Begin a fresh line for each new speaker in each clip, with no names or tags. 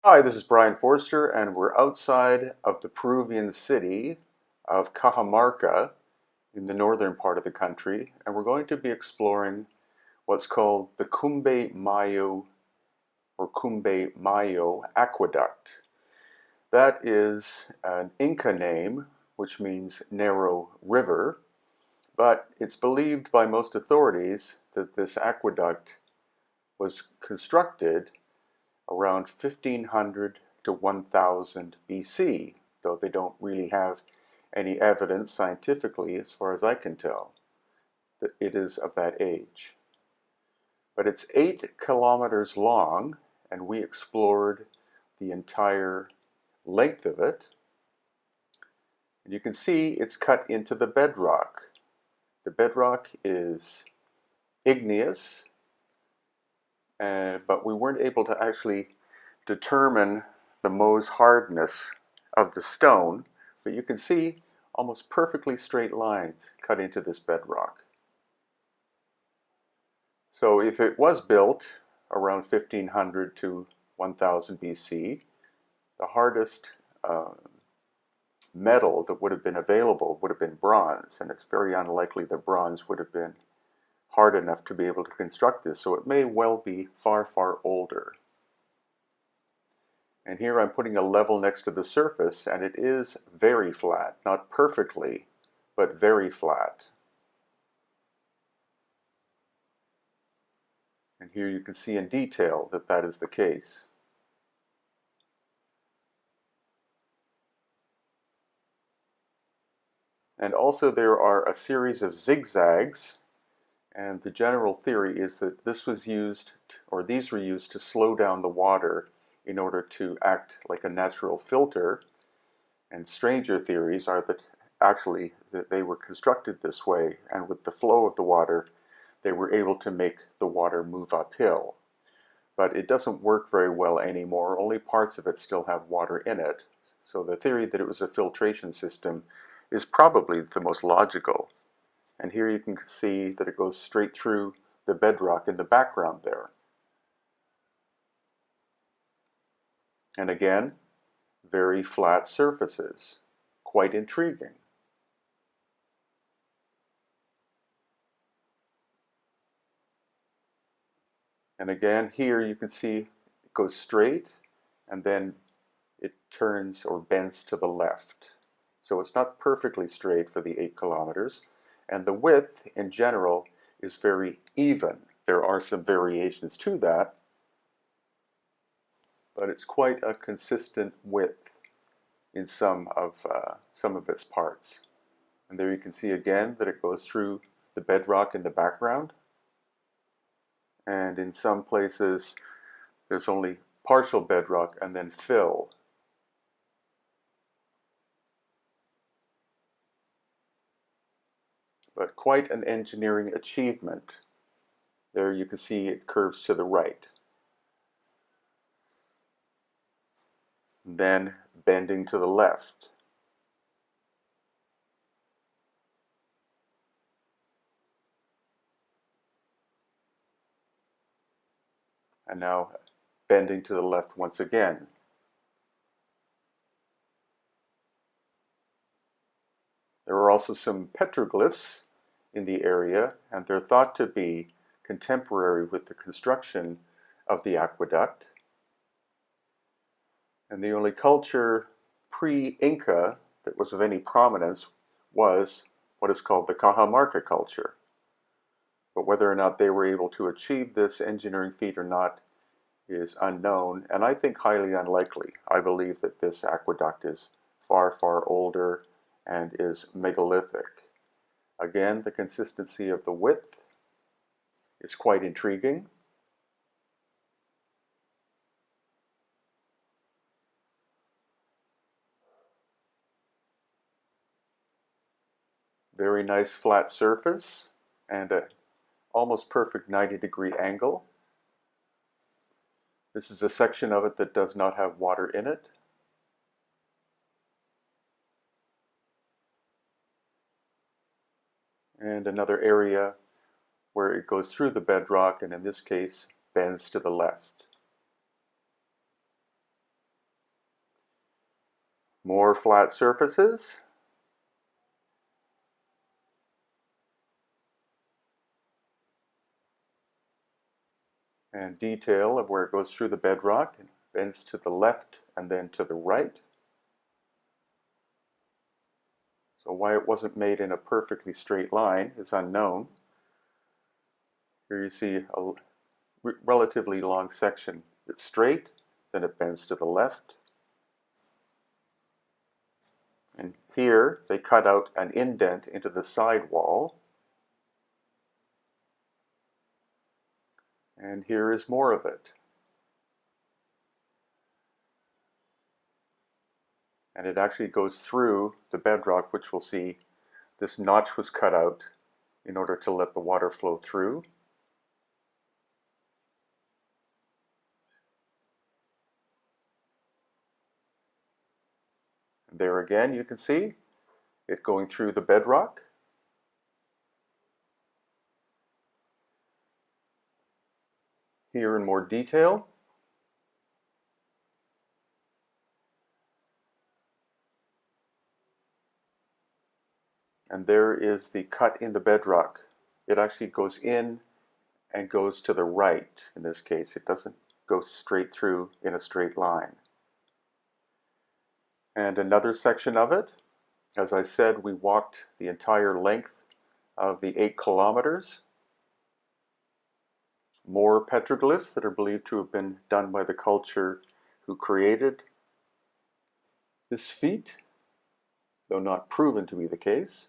Hi, this is Brian Forster, and we're outside of the Peruvian city of Cajamarca in the northern part of the country, and we're going to be exploring what's called the Cumbemayo or Cumbemayo Aqueduct. That is an Inca name, which means narrow river, but it's believed by most authorities that this aqueduct was constructed around 1500 to 1000 BC, though they don't really have any evidence scientifically, as far as I can tell, that it is of that age. But it's 8 kilometers long, and we explored the entire length of it. And you can see it's cut into the bedrock. The bedrock is igneous, but we weren't able to actually determine the Mohs hardness of the stone, but you can see almost perfectly straight lines cut into this bedrock. So if it was built around 1500 to 1000 BC, the hardest metal that would have been available would have been bronze, and it's very unlikely that bronze would have been hard enough to be able to construct this, so it may well be far, far older. And here I'm putting a level next to the surface, and it is very flat. Not perfectly, but very flat. And here you can see in detail that that is the case. And also there are a series of zigzags, and the general theory is that this was used, or these were used to slow down the water in order to act like a natural filter. And stranger theories are that actually that they were constructed this way, and with the flow of the water they were able to make the water move uphill. But it doesn't work very well anymore. Only parts of it still have water in it. So the theory that it was a filtration system is probably the most logical. And here you can see that it goes straight through the bedrock in the background there. And again, very flat surfaces. Quite intriguing. And again, here you can see it goes straight, and then it turns or bends to the left. So it's not perfectly straight for the 8 kilometers, and the width in general is very even. There are some variations to that, but it's quite a consistent width in some of its parts. And there you can see again that it goes through the bedrock in the background, and in some places there's only partial bedrock and then fill. But quite an engineering achievement. There you can see it curves to the right. Then bending to the left. And now bending to the left once again. There are also some petroglyphs in the area, and they're thought to be contemporary with the construction of the aqueduct. And the only culture pre-Inca that was of any prominence was what is called the Cajamarca culture. But whether or not they were able to achieve this engineering feat or not is unknown, and I think highly unlikely. I believe that this aqueduct is far, far older and is megalithic. Again, the consistency of the width is quite intriguing. Very nice flat surface and an almost perfect 90-degree angle. This is a section of it that does not have water in it. And another area where it goes through the bedrock, and in this case bends to the left. More flat surfaces. And detail of where it goes through the bedrock and bends to the left and then to the right. So why it wasn't made in a perfectly straight line is unknown. Here you see a relatively long section that's straight, then it bends to the left. And here they cut out an indent into the side wall. And here is more of it. And it actually goes through the bedrock, which we'll see this notch was cut out in order to let the water flow through. And there again you can see it going through the bedrock. Here in more detail. And there is the cut in the bedrock. It actually goes in and goes to the right in this case. It doesn't go straight through in a straight line. And another section of it, as I said, we walked the entire length of the 8 kilometers. More petroglyphs that are believed to have been done by the culture who created this feat, though not proven to be the case.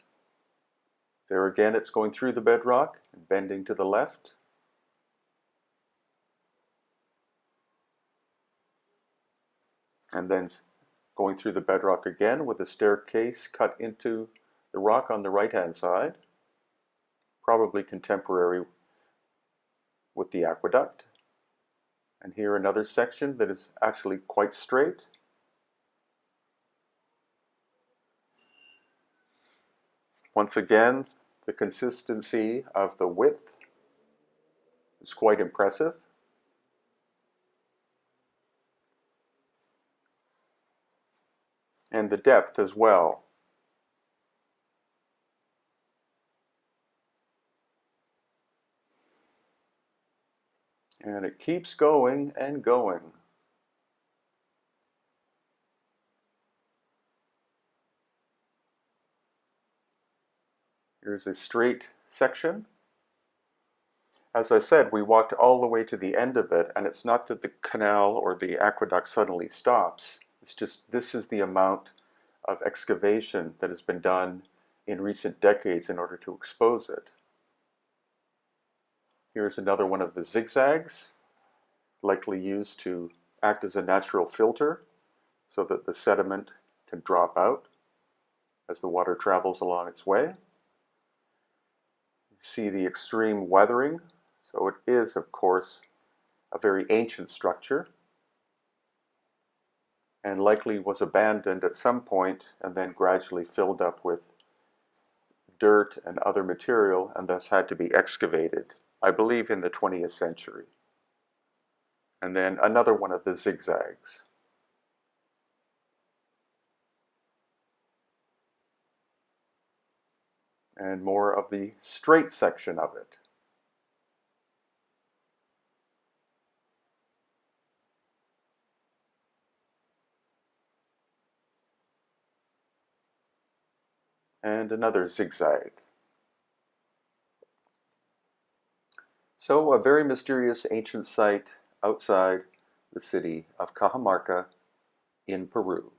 There again, it's going through the bedrock and bending to the left. And then going through the bedrock again with a staircase cut into the rock on the right-hand side, probably contemporary with the aqueduct. And here another section that is actually quite straight. Once again, the consistency of the width is quite impressive. And the depth as well. And it keeps going and going. Here's a straight section. As I said, we walked all the way to the end of it, and it's not that the canal or the aqueduct suddenly stops. It's just this is the amount of excavation that has been done in recent decades in order to expose it. Here's another one of the zigzags, likely used to act as a natural filter so that the sediment can drop out as the water travels along its way. You see the extreme weathering. So it is, of course, a very ancient structure and likely was abandoned at some point and then gradually filled up with dirt and other material and thus had to be excavated, I believe in the 20th century. And then another one of the zigzags. And more of the straight section of it. And another zigzag. So a very mysterious ancient site outside the city of Cajamarca in Peru.